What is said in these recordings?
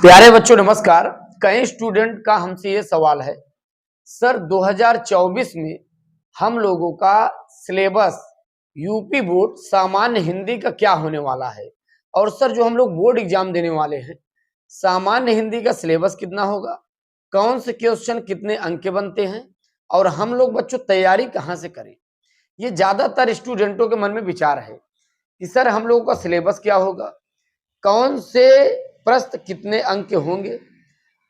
प्यारे बच्चों नमस्कार। कई स्टूडेंट का हमसे ये सवाल है, सर 2024 में हम लोगों का सिलेबस यूपी बोर्ड सामान्य हिंदी का क्या होने वाला है, और सर जो हम लोग बोर्ड एग्जाम देने वाले हैं सामान्य हिंदी का सिलेबस कितना होगा, कौन से क्वेश्चन कितने अंक के बनते हैं, और हम लोग बच्चों तैयारी कहाँ से करें। ये ज्यादातर स्टूडेंटों के मन में विचार है कि सर हम लोगों का सिलेबस क्या होगा, कौन से प्रश्न कितने अंक के होंगे,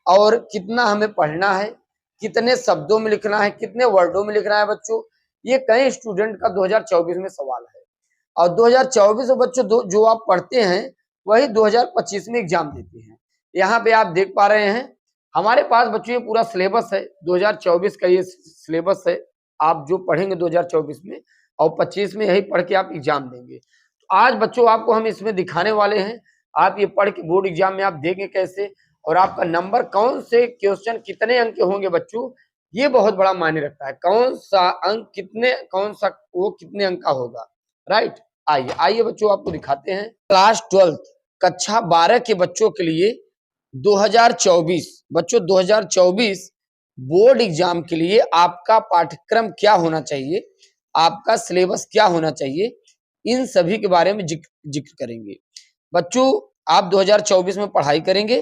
और कितना हमें पढ़ना है, कितने शब्दों में लिखना है, कितने वर्डों में लिखना है। बच्चों ये कई स्टूडेंट का 2024 में सवाल है, और 2024 में बच्चों जो आप पढ़ते हैं वही 2025 में एग्जाम देते हैं। यहाँ पे आप देख पा रहे हैं हमारे पास बच्चों ये पूरा सिलेबस है, 2024 का ये सिलेबस है। आप जो पढ़ेंगे 2024 में और 25 में यही पढ़ के आप एग्जाम देंगे। तो आज बच्चों आपको हम इसमें दिखाने वाले हैं, आप ये पढ़ के बोर्ड एग्जाम में आप देंगे कैसे, और आपका नंबर कौन से क्वेश्चन कितने अंक के होंगे। बच्चों ये बहुत बड़ा मायने रखता है, कौन सा अंक कितने, कौन सा वो कितने अंक का होगा। राइट, आइए आइए बच्चों आपको दिखाते हैं। क्लास 12 कक्षा 12 के बच्चों के लिए 2024 बच्चों 2024 बोर्ड एग्जाम के लिए आपका पाठ्यक्रम क्या होना चाहिए, आपका सिलेबस क्या होना चाहिए, इन सभी के बारे में जिक्र करेंगे। बच्चों आप 2024 में पढ़ाई करेंगे,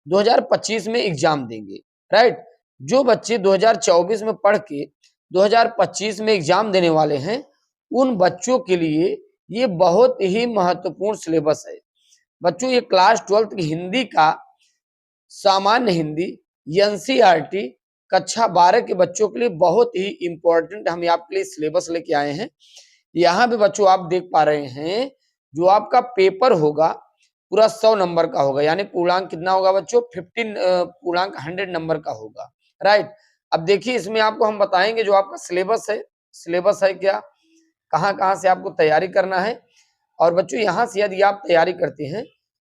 2025 में एग्जाम देंगे। राइट, जो बच्चे 2024 में पढ़ के 2025 में एग्जाम देने वाले हैं उन बच्चों के लिए ये बहुत ही महत्वपूर्ण सिलेबस है। बच्चों ये क्लास 12 की हिंदी का सामान्य हिंदी एनसीईआरटी कक्षा 12 के बच्चों के लिए बहुत ही इंपॉर्टेंट हम आपके लिए सिलेबस लेके आए हैं। यहाँ पे बच्चों आप देख पा रहे हैं जो आपका पेपर होगा पूरा 100 नंबर का होगा, यानी पूर्णांक कितना होगा बच्चों पूर्णांक 100 नंबर का होगा। राइट, अब देखिए इसमें आपको हम बताएंगे जो आपका सिलेबस है क्या, कहाँ कहाँ से आपको तैयारी करना है। और बच्चों यहाँ से यदि आप तैयारी करते हैं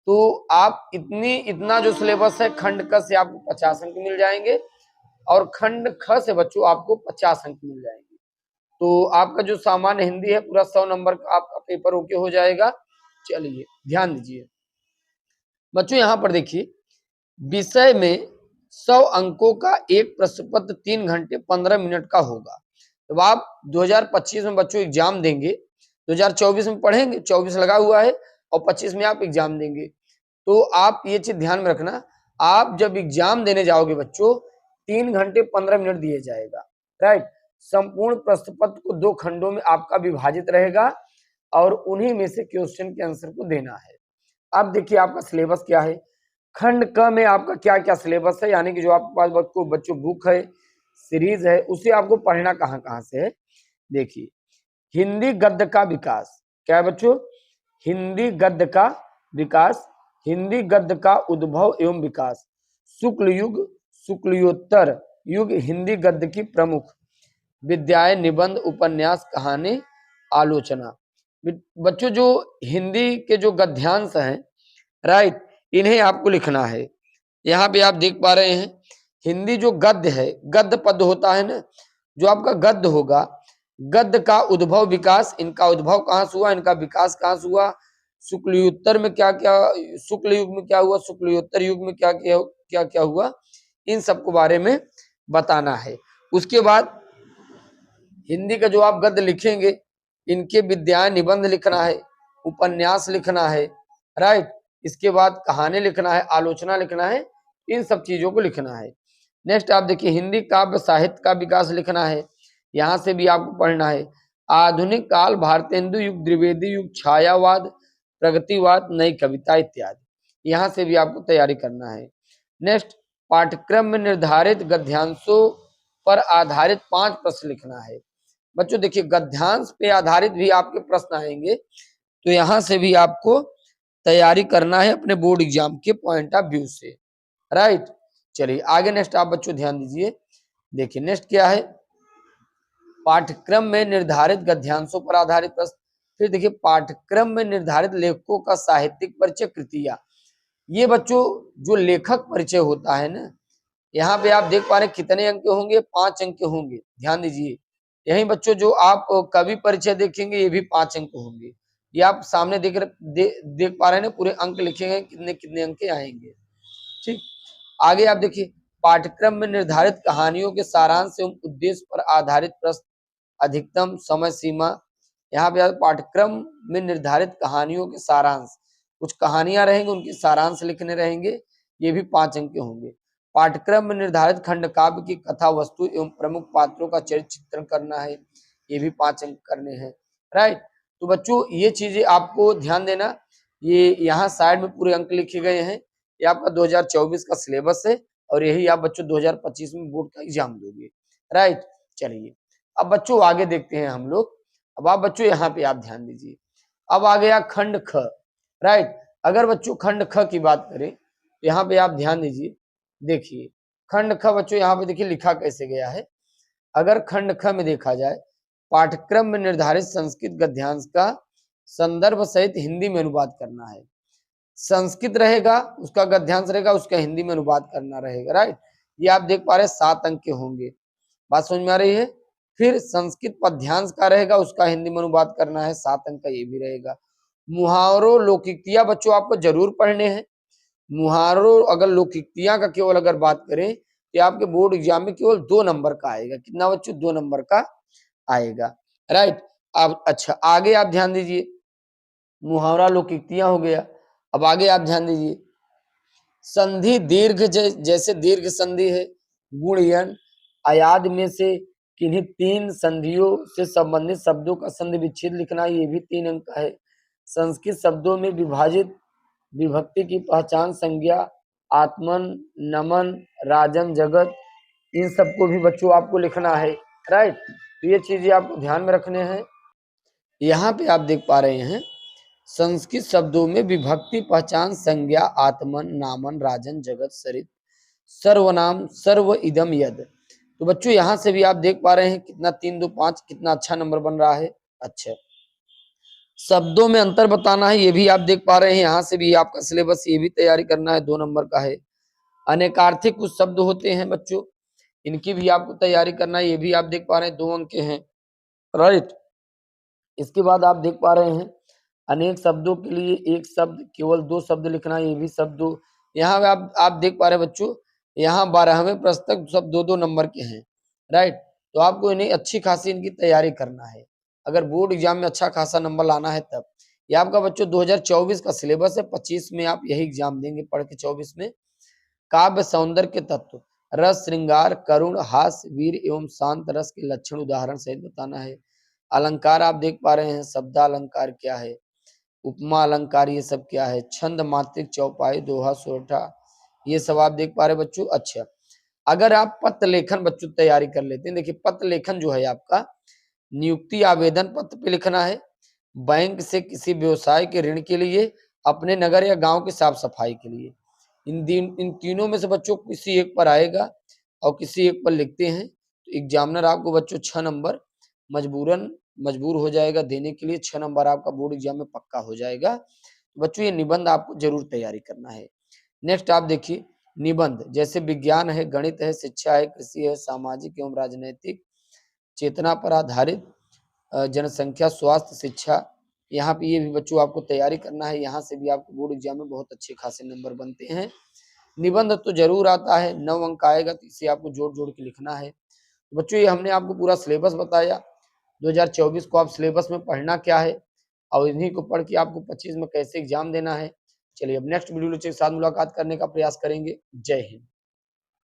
तो आप इतना जो सिलेबस है खंड क से आपको 50 अंक मिल जाएंगे, और खंड ख से बच्चों आपको 50 अंक मिल जाएंगे। तो आपका जो सामान्य हिंदी है पूरा 100 नंबर का आपका पेपर ओके हो जाएगा। चलिए ध्यान दीजिए बच्चों, यहाँ पर देखिए विषय में 100 अंकों का एक प्रश्न पत्र 3 घंटे 15 मिनट का होगा। तो आप 2025 में बच्चों एग्जाम देंगे, 2024 में पढ़ेंगे, 24 लगा हुआ है और 25 में आप एग्जाम देंगे। तो आप ये चीज ध्यान में रखना, आप जब एग्जाम देने जाओगे बच्चों 3 घंटे 15 मिनट दिए जाएगा। राइट, संपूर्ण प्रश्न पत्र को 2 खंडों में आपका विभाजित रहेगा और उन्हीं में से क्वेश्चन के आंसर को देना है। अब देखिए आपका सिलेबस क्या है। खंड क में आपका क्या क्या सिलेबस है, यानी कि जो आपके पास बच्चों बुक है, सीरीज है, उसे आपको पढ़ना कहाँ कहाँ से है। देखिए हिंदी गद्य का विकास, क्या है बच्चों, हिंदी गद्य का विकास, हिंदी गद्य का उद्भव एवं विकास, शुक्ल युग शुक्लियोत्तर युग हिंदी गद्य की प्रमुख विद्याएं, निबंध, उपन्यास, कहानी, आलोचना। बच्चों जो हिंदी के जो गद्यांश हैं, राइट, इन्हें आपको लिखना है। यहाँ पे आप देख पा रहे हैं हिंदी जो गद्य है, गद्य पद होता है ना, जो आपका गद्य होगा, गद्य का उद्भव विकास, इनका उद्भव कहाँ से हुआ, इनका विकास कहाँ से हुआ, शुक्लियोत्तर में क्या क्या, शुक्ल युग में क्या हुआ, शुक्लियोत्तर युग में क्या क्या हुआ, इन सबको बारे में बताना है। उसके बाद हिंदी का जो आप गद्य लिखेंगे इनके विद्याएं, निबंध लिखना है, उपन्यास लिखना है। राइट, इसके बाद कहानी लिखना है, आलोचना लिखना है, इन सब चीजों को लिखना है। नेक्स्ट आप देखिए हिंदी काव्य साहित्य का विकास लिखना है, यहाँ से भी आपको पढ़ना है। आधुनिक काल, भारतेंदु युग, द्विवेदी युग, छायावाद, प्रगतिवाद, नई कविता इत्यादि, यहाँ से भी आपको तैयारी करना है। नेक्स्ट पाठ्यक्रम में निर्धारित गद्यांशों पर आधारित 5 प्रश्न लिखना है। बच्चों देखिए गद्यांश पे आधारित भी आपके प्रश्न आएंगे, तो यहाँ से भी आपको तैयारी करना है अपने बोर्ड एग्जाम के पॉइंट ऑफ व्यू से। राइट, चलिए आगे नेक्स्ट आप बच्चों ध्यान दीजिए। देखिए नेक्स्ट क्या है, पाठ्यक्रम में निर्धारित गद्यांशों पर आधारित प्रश्न। फिर देखिए पाठ्यक्रम में निर्धारित लेखकों का साहित्यिक परिचय, कृतियां। ये बच्चों जो लेखक परिचय होता है ना, यहाँ पे आप देख पा रहे हैं कितने अंक होंगे, 5 अंक होंगे। ध्यान दीजिए यही बच्चों जो आप कवि परिचय देखेंगे ये भी 5 अंक होंगे। ये आप सामने देख पा रहे हैं ना, पूरे अंक लिखे गए, कितने कितने अंक आएंगे। ठीक। आगे आप देखिए, पाठ्यक्रम में निर्धारित कहानियों के सारांश एवं उद्देश्य पर आधारित प्रश्न, अधिकतम समय सीमा। यहाँ पे पाठ्यक्रम में निर्धारित कहानियों के सारांश, कुछ कहानियां रहेंगी उनके सारांश लिखने रहेंगे, ये भी 5 अंक के होंगे। पाठ्यक्रम में निर्धारित खंड काव्य की कथा वस्तु एवं प्रमुख पात्रों का चरित्र चित्रण करना है, ये भी 5 अंक करने हैं, राइट। तो बच्चों ये चीजें आपको ध्यान देना, ये यहाँ साइड में पूरे अंक लिखे गए हैं, ये आपका 2024 का सिलेबस है और यही आप बच्चों 2025 में बोर्ड का एग्जाम दोगे, राइट। चलिए अब बच्चों आगे देखते हैं हम लोग। अब आप बच्चों यहाँ पे आप ध्यान दीजिए, अब आ गया खंड ख, राइट। अगर बच्चों खंड ख की बात करें तो यहाँ पे आप ध्यान दीजिए, देखिए खंड ख बच्चों यहाँ पे देखिए लिखा कैसे गया है। अगर खंड ख में देखा जाए, पाठ्यक्रम में निर्धारित संस्कृत गद्यांश का संदर्भ सहित हिंदी में अनुवाद करना है। संस्कृत रहेगा, उसका गद्यांश रहेगा, उसका हिंदी में अनुवाद करना रहेगा, राइट। ये आप देख पा रहे हैं 7 अंक के होंगे, बात समझ में आ रही है। फिर संस्कृत पद्यांश का रहेगा, उसका हिंदी में अनुवाद करना है, 7 अंक का ये भी रहेगा। मुहावरों लोकोक्तियां बच्चों आपको जरूर पढ़ने हैं। मुहावरों अगर लोकोक्तियां का केवल अगर बात करें तो आपके बोर्ड एग्जाम में केवल 2 नंबर का आएगा। कितना बच्चों? 2 नंबर का आएगा, राइट। अब अच्छा आगे आप ध्यान दीजिए, मुहावरा लोकोक्तियां हो गया। अब आगे आप ध्यान दीजिए, संधि दीर्घ जैसे दीर्घ संधि है, गुणयन अयाद में से किन्हीं 3 संधियों से संबंधित शब्दों का संधि विच्छेद लिखना, ये भी 3 अंक का है। संस्कृत शब्दों में विभाजित विभक्ति की पहचान, संज्ञा, आत्मन, नमन, राजन, जगत, इन सबको भी बच्चों आपको लिखना है, राइट। तो ये चीजें आपको ध्यान में रखने हैं। यहाँ पे आप देख पा रहे हैं, संस्कृत शब्दों में विभक्ति पहचान, संज्ञा, आत्मन, नामन, राजन, जगत, सरित, सर्वनाम, सर्व, इदम, यद। तो बच्चों यहाँ से भी आप देख पा रहे हैं कितना 3 2 5 कितना अच्छा नंबर बन रहा है। अच्छा, शब्दों में अंतर बताना है, ये भी आप देख पा रहे हैं, यहाँ से भी आपका सिलेबस ये भी तैयारी करना है, 2 नंबर का है। अनेकार्थी कुछ शब्द होते हैं बच्चों, इनकी भी आपको तैयारी करना है, ये भी आप देख पा रहे हैं 2 अंक के हैं, राइट। इसके बाद आप देख पा रहे हैं, अनेक शब्दों के लिए एक शब्द, केवल 2 शब्द लिखना, ये भी शब्दों। यहाँ आप देख पा रहे हैं बच्चों, यहाँ 12वें प्रश्न तक सब 2-2 नंबर के हैं, राइट। तो आपको इन्हें अच्छी खासी इनकी तैयारी करना है, अगर बोर्ड एग्जाम में अच्छा खासा नंबर लाना है तब। ये आपका बच्चों 2024 का सिलेबस है, 25 में आप यही एग्जाम देंगे पढ़ के। 24 में काव्य सौंदर्य के तत्व, रस, श्रृंगार, करुण, हास्य, वीर एवं शांत रस के लक्षण उदाहरण सहित बताना है। अलंकार आप देख पा रहे हैं, शब्दालंकार क्या है, उपमा अलंकार ये सब क्या है, छंद, मात्रिक, चौपाई, दोहा, सोरठा, ये सब आप देख पा रहे बच्चों। अच्छा, अगर आप पत्र लेखन बच्चों तैयारी कर लेते हैं, देखिए पत्र लेखन जो है आपका नियुक्ति आवेदन पत्र पे लिखना है, बैंक से किसी व्यवसाय के ऋण के लिए, अपने नगर या गांव की साफ सफाई के लिए। इन तीनों में से बच्चों किसी एक पर आएगा और किसी एक पर लिखते हैं तो एग्जामिनर आपको बच्चों 6 नंबर मजबूर हो जाएगा देने के लिए। 6 नंबर आपका बोर्ड एग्जाम में पक्का हो जाएगा। बच्चों ये निबंध आपको जरूर तैयारी करना है। नेक्स्ट आप देखिए, निबंध जैसे विज्ञान है, गणित है, शिक्षा है, कृषि है, सामाजिक एवं राजनैतिक, चेतना पर आधारित, जनसंख्या, स्वास्थ्य, शिक्षा, यहाँ पे ये भी बच्चों आपको तैयारी करना है। यहाँ से भी आपको बोर्ड एग्जाम में बहुत अच्छे खासे नंबर बनते हैं। निबंध तो जरूर आता है, 9 अंक आएगा, तो इसे आपको जोड़ जोड़ के लिखना है। बच्चों ये हमने आपको पूरा सिलेबस बताया, 2024 को आप सिलेबस में पढ़ना क्या है और इन्हीं को पढ़ के आपको 25 में कैसे एग्जाम देना है। चलिए अब नेक्स्ट वीडियो के साथ मुलाकात करने का प्रयास करेंगे। जय हिंद।